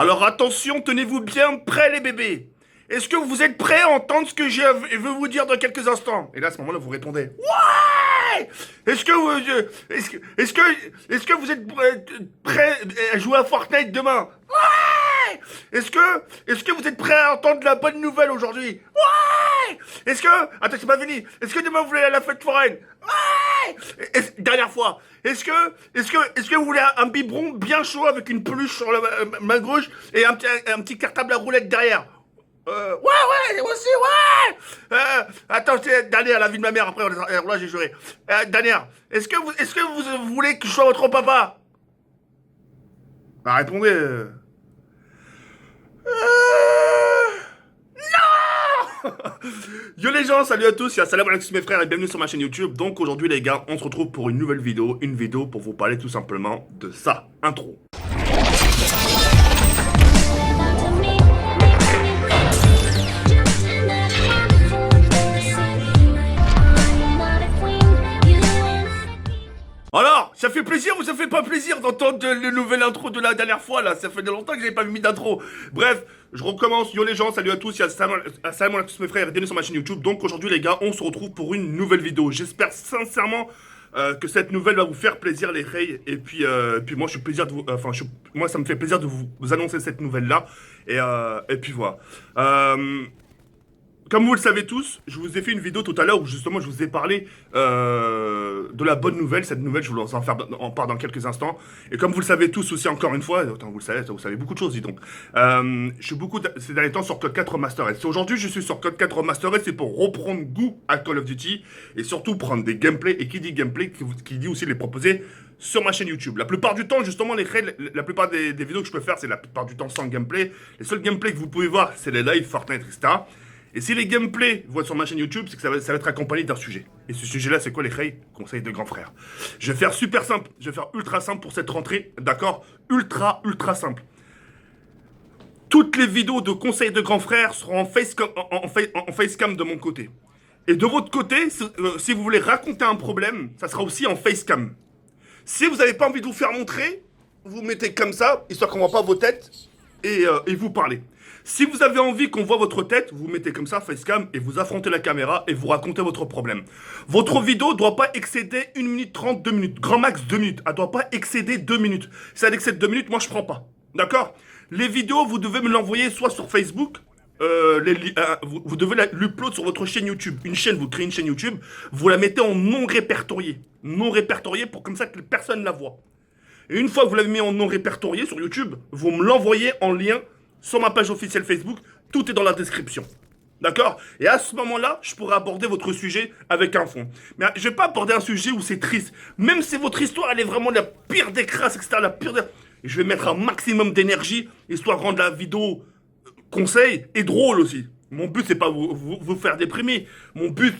Alors attention, tenez-vous bien prêts les bébés. Est-ce que vous êtes prêts à entendre ce que je veux vous dire dans quelques instants? Et là, à ce moment-là, vous répondez ouais. Est-ce que vous, est-ce que vous êtes prêts à jouer à Fortnite demain? Ouais. Est-ce que vous êtes prêts à entendre la bonne nouvelle aujourd'hui? Ouais. Est-ce que, attends, c'est pas fini. Est-ce que demain vous voulez aller à la fête foraine? Ouais. Dernière fois. Est-ce que vous voulez un biberon bien chaud avec une peluche sur la main gauche et un petit cartable à roulette derrière? Ouais, aussi, ouais! Attends, c'est dernière, la vie de ma mère, après, là, j'ai juré. Dernière, est-ce que vous voulez que je sois votre papa? Bah, répondez. Non! Yo les gens, salut à tous, c'est Salam alaikum mes frères et bienvenue sur ma chaîne YouTube. Donc aujourd'hui les gars, on se retrouve pour une nouvelle vidéo, pour vous parler tout simplement de ça, intro. Alors, ça fait plaisir ou ça fait pas plaisir d'entendre le nouvel intro de la dernière fois là? Ça fait longtemps que j'avais pas mis d'intro. Bref, je recommence. Yo les gens, salut à tous, c'est Salam alaikum mes frères et bienvenue sur ma chaîne YouTube. Donc aujourd'hui les gars, on se retrouve pour une nouvelle vidéo. J'espère sincèrement que cette nouvelle va vous faire plaisir les reilles. Et puis moi je suis plaisir de vous, moi ça me fait plaisir de vous annoncer cette nouvelle là. Et puis voilà. Comme vous le savez tous, je vous ai fait une vidéo tout à l'heure où justement je vous ai parlé de la bonne nouvelle. Cette nouvelle, je vous en parle dans quelques instants. Et comme vous le savez tous aussi, encore une fois, autant vous le savez beaucoup de choses, dis donc. Je suis beaucoup ces derniers temps sur Code 4 Remastered. Aujourd'hui, je suis sur Code 4 Remastered, c'est pour reprendre goût à Call of Duty et surtout prendre des gameplays. Et qui dit gameplay, qui dit aussi les proposer sur ma chaîne YouTube. La plupart du temps, justement, la plupart des vidéos que je peux faire, c'est la plupart du temps sans gameplay. Les seuls gameplays que vous pouvez voir, c'est les lives, Fortnite, etc. Et si les gameplays vous voient sur ma chaîne YouTube, c'est que ça va être accompagné d'un sujet. Et ce sujet-là, c'est quoi les reilles? Conseils de grands frères. Je vais faire super simple, je vais faire ultra simple pour cette rentrée, d'accord? Ultra simple. Toutes les vidéos de conseils de grands frères seront en facecam de mon côté. Et de votre côté, si vous voulez raconter un problème, ça sera aussi en facecam. Si vous n'avez pas envie de vous faire montrer, vous mettez comme ça, histoire qu'on ne voit pas vos têtes, et vous parlez. Si vous avez envie qu'on voit votre tête, vous mettez comme ça, facecam, et vous affrontez la caméra et vous racontez votre problème. Votre vidéo doit pas excéder 1 minute 30, 2 minutes. Grand max 2 minutes. Elle doit pas excéder 2 minutes. Si elle excède 2 minutes, moi je prends pas. D'accord? Les vidéos, vous devez me l'envoyer soit sur Facebook, vous devez l'upload sur votre chaîne YouTube. Une chaîne, vous créez une chaîne YouTube, vous la mettez en non répertorié. Non répertorié pour comme ça que personne la voit. Et une fois que vous l'avez mis en non répertorié sur YouTube, vous me l'envoyez en lien sur ma page officielle Facebook, tout est dans la description. D'accord? Et à ce moment-là, je pourrai aborder votre sujet avec un fond. Mais je vais pas aborder un sujet où c'est triste. Même si votre histoire, elle est vraiment la pire des crasses, etc. Et je vais mettre un maximum d'énergie, histoire de rendre la vidéo conseil et drôle aussi. Mon but, c'est pas vous faire déprimer. Mon but,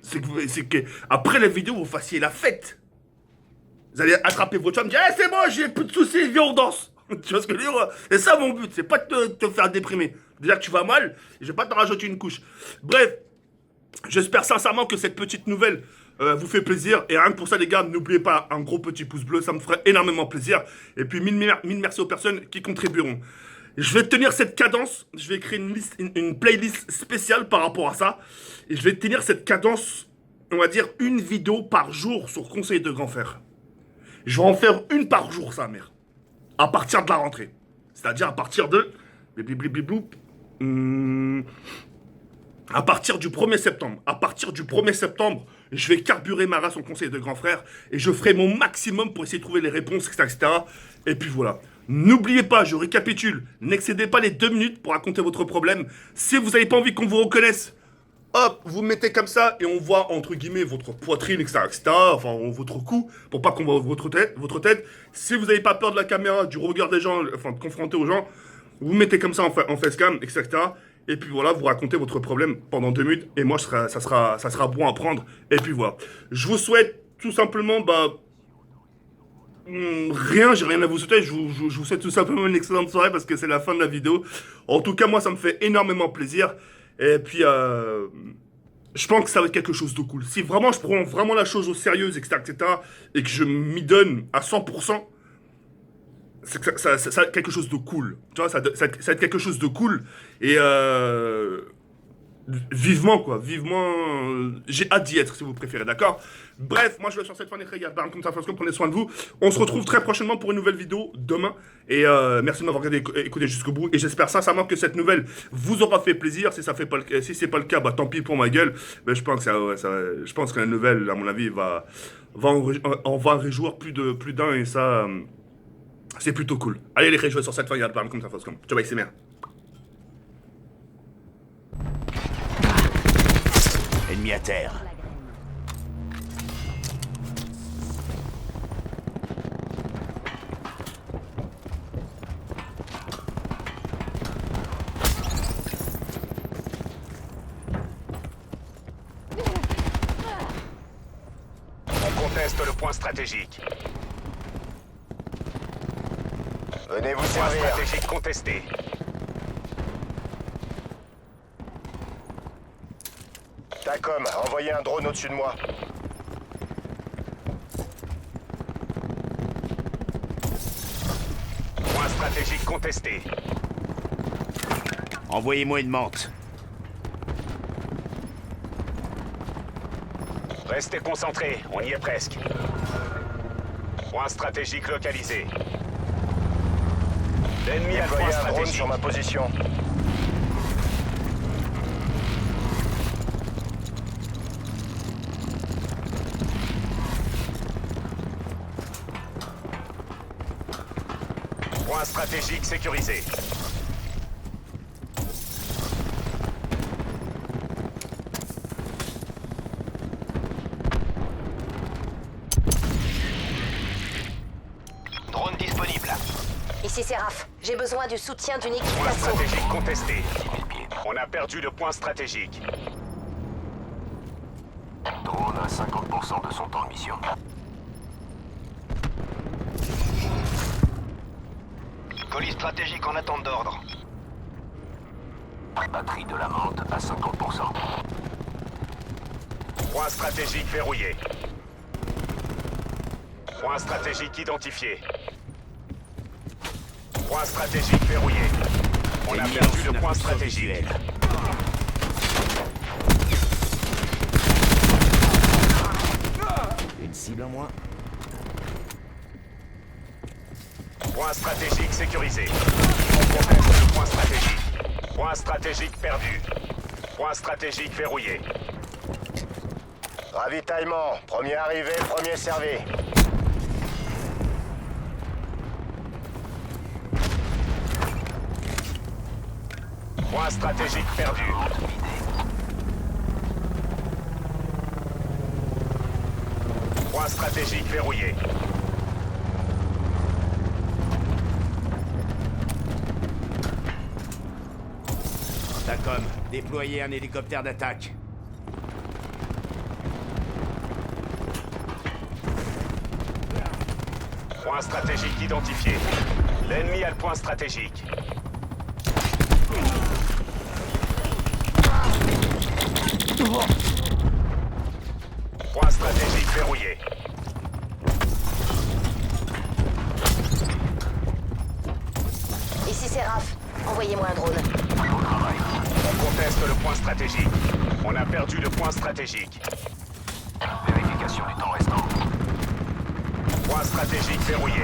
c'est que après la vidéo, vous fassiez la fête. Vous allez attraper votre femme, dire hey, c'est bon, j'ai plus de soucis, viens on danse. Tu vois ce que je veux dire? C'est ça mon but, c'est pas de te faire déprimer. Déjà que tu vas mal, et je vais pas te rajouter une couche. Bref, j'espère sincèrement que cette petite nouvelle vous fait plaisir. Et rien que pour ça les gars, n'oubliez pas un gros petit pouce bleu, ça me ferait énormément plaisir. Et puis mille merci aux personnes qui contribueront. Je vais tenir cette cadence, je vais créer une playlist spéciale par rapport à ça. Et je vais tenir cette cadence, on va dire une vidéo par jour sur Conseil de Grand Frère. Je vais en faire une par jour, sa mère. À partir de la rentrée. C'est-à-dire à partir de... À partir du 1er septembre. À partir du 1er septembre, je vais carburer ma race en Conseil de Grand Frère. Et je ferai mon maximum pour essayer de trouver les réponses, etc. Et puis voilà. N'oubliez pas, je récapitule. N'excédez pas les 2 minutes pour raconter votre problème. Si vous n'avez pas envie qu'on vous reconnaisse, hop, vous mettez comme ça et on voit entre guillemets votre poitrine, etc., enfin votre cou, pour pas qu'on voit votre tête. Si vous n'avez pas peur de la caméra, du regard des gens, enfin de confronter aux gens, vous mettez comme ça en facecam, etc. Et puis voilà, vous racontez votre problème pendant 2 minutes et moi ça sera bon à prendre. Et puis voilà. Je vous souhaite tout simplement, rien, j'ai rien à vous souhaiter, je vous souhaite tout simplement une excellente soirée parce que c'est la fin de la vidéo. En tout cas, moi ça me fait énormément plaisir. Et puis, je pense que ça va être quelque chose de cool. Si vraiment je prends vraiment la chose au sérieux, etc., et que je m'y donne à 100%, c'est que ça a quelque chose de cool. Tu vois, ça a quelque chose de cool. Et vivement, quoi. Vivement. J'ai hâte d'y être, si vous préférez, d'accord? Bref, moi je vais sur cette fin des regards. Comme ça, prenez soin de vous. On se retrouve très prochainement pour une nouvelle vidéo demain. Et merci de m'avoir regardé, écouté jusqu'au bout. Et j'espère sincèrement que cette nouvelle vous aura fait plaisir. Si ça fait pas si c'est pas le cas, bah tant pis pour ma gueule. Mais je pense que je pense que la nouvelle, à mon avis, on va en réjouir plus d'un. Et ça, c'est plutôt cool. Allez les réjouir sur cette fin des regards. Comme ça, ciao, bye, c'est merde. Ennemi à terre. On conteste le point stratégique. Venez vous Point servir. stratégique contesté. TACOM, envoyez un drone au-dessus de moi. Point stratégique contesté. Envoyez-moi une menthe. Restez concentrés, on y est presque. Point stratégique localisé. L'ennemi a le point Envoyez un drone stratégique. sur ma position. Point stratégique sécurisé. Drone disponible. Ici Séraph, j'ai besoin du soutien d'une équipe Point d'assaut. stratégique contesté. On a perdu le point stratégique. Drone à 50% de son temps de mission. Colis stratégique en attente d'ordre. Batterie de la menthe à 50%. Point stratégique verrouillé. Point stratégique identifié. Point stratégique verrouillé. On a Ennemi perdu lance le une point impulsion stratégique. visuelle. Une cible en moins. Point stratégique sécurisé. On conteste le point stratégique. Point stratégique perdu. Point stratégique verrouillé. Ravitaillement. Premier arrivé, premier servi. Point stratégique perdu. Point stratégique verrouillé. TACOM, déployez un hélicoptère d'attaque. Point stratégique identifié. L'ennemi a le point stratégique. Point stratégique verrouillé. Ici Séraph, envoyez-moi un drone. On conteste le point stratégique. On a perdu le point stratégique. Vérification du temps restant. Point stratégique verrouillé.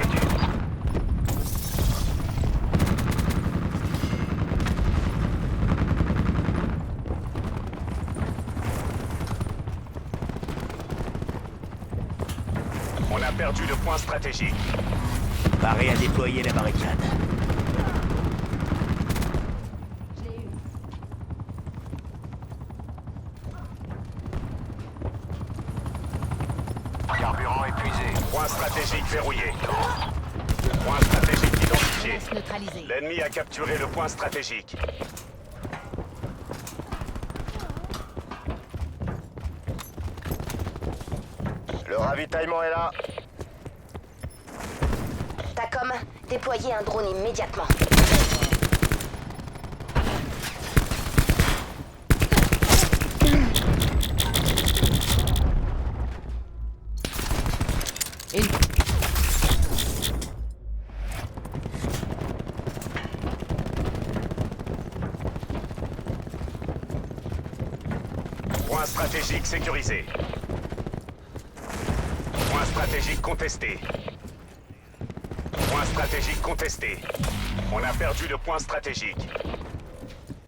On a perdu le point stratégique. Paré à déployer la barricade. Carburant épuisé. Point stratégique verrouillé. Point stratégique identifié. Neutralisé. L'ennemi a capturé le point stratégique. Le ravitaillement est là. TACOM, déployez un drone immédiatement. Point stratégique sécurisé. Point stratégique contesté. Point stratégique contesté. On a perdu le point stratégique.